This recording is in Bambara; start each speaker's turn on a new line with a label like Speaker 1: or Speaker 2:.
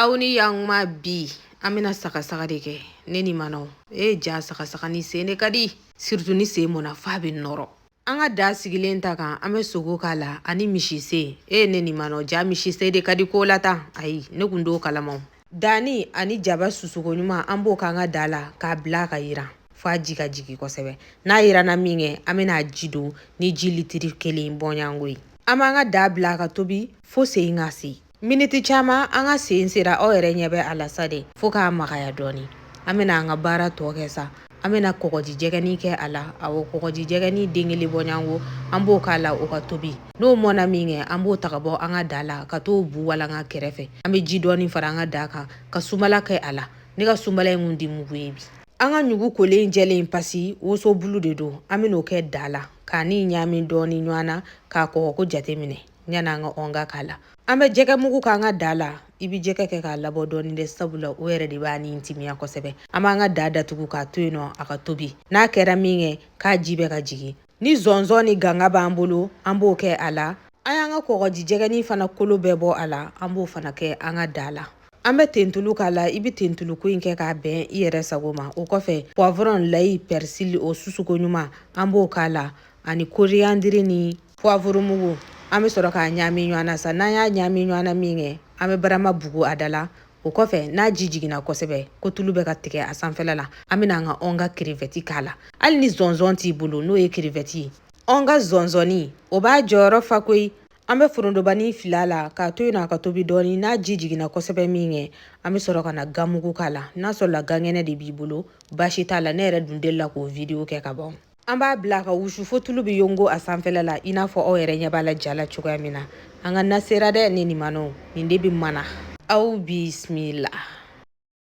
Speaker 1: Auni yang ma bi amina saka de ke ne ni mano ja saka ni se ne kadi surtout ni se mona fa be noro anga da sigilen ta kan ame sogo kala ani mishi se ne ni mano ja mishi se de kadi ko lata ai ne gundo kalamo dani ani jaba susugo nyuma ambo kanga dala ka bla ka yira fa jigi kosebe na yira na minge amena jido ni jilitiri kele mbonyangoi amanga da bla ka tobi fo se ngasi miniti chama anga sera o yɛrɛ ɲɛ bɛ alasade fo k'a magaya dɔɔni amena anga bara tɔ kɛ sa amena kɔgɔji jɛgɛni kɛ ala awo kɔgɔji jɛgɛni dengeli bɔnyango an b'o k'a la o ka tobi n'o mɔna min kɛ an b'o taga bɔ an ka da la ka t'o bu walanga kɛrɛfɛ an bɛ ji dɔɔni fara an ka da kan ka sumala kɛ ala ne ka sumala in di mugu ye bi an ka ɲugu kolen jɛlen pasi woso bulu de don an ben'o kɛ da la k'a ni ɲaami dɔɔni ɲɔgɔnna k'a kɔgɔ ko jate minɛ ɲana an ka ɔnga k'a la an bɛ jɛgɛ mugu k'an ka da la i bi jɛgɛ kɛ k'a labɔ dɔɔni de sabula o yɛrɛ de b'a ni intimiya kosɛbɛ an b'an ka da datugu k'a to yen nɔ a ka tobi n'a kɛra min kɛ k'a ji bɛ ka jigin ni zɔnzɔn ni ganga b'an bolo an b'o kɛ a la an y'an ka kɔgɔji jɛgɛni fana kolo bɛɛ bɔ a la an b'o fana kɛ an ka da la an bɛ tentulu k'a la i bi tentulu ko in kɛ k'a bɛn i yɛrɛ sago ma o kɔfɛ poivron layi persili o susuko ɲuman an b'o k'a la ani koriyandiri ni poivre mugu an bɛ sɔrɔ k'a ɲaami ɲɔgɔnna sa n'an y'a ɲaami ɲɔgɔnna min kɛ an bɛ barama bugu a da la o kɔfɛ n'a ji jiginna kosɛbɛ ko tulu bɛ ka tigɛ a sanfɛla la an bɛna an ka ɔnga krevɛti k'a la hali ni zɔnzɔn t'i bolo n'o ye krevɛti ye ɔnga zɔnzɔni o b'a jɔyɔrɔ fa koyi an bɛ forondobani fila la k'a to yen nɔ a ka tobi dɔɔni n'a ji jiginna kosɛbɛ min kɛ an bɛ sɔrɔ ka na gamugu k'a la n'a sɔrɔla gangɛnɛ de b'i bolo baasi t'a la ne yɛrɛ dun delila k'o video kɛ ka ban an b'a bila ka wusu fo tulu bi yongo a sanfɛla la i n'a fɔ aw yɛrɛ ɲɛ b'a la jala cogoya min na an ka nasera dɛ ne ni mano nin de bi mana aw bismillah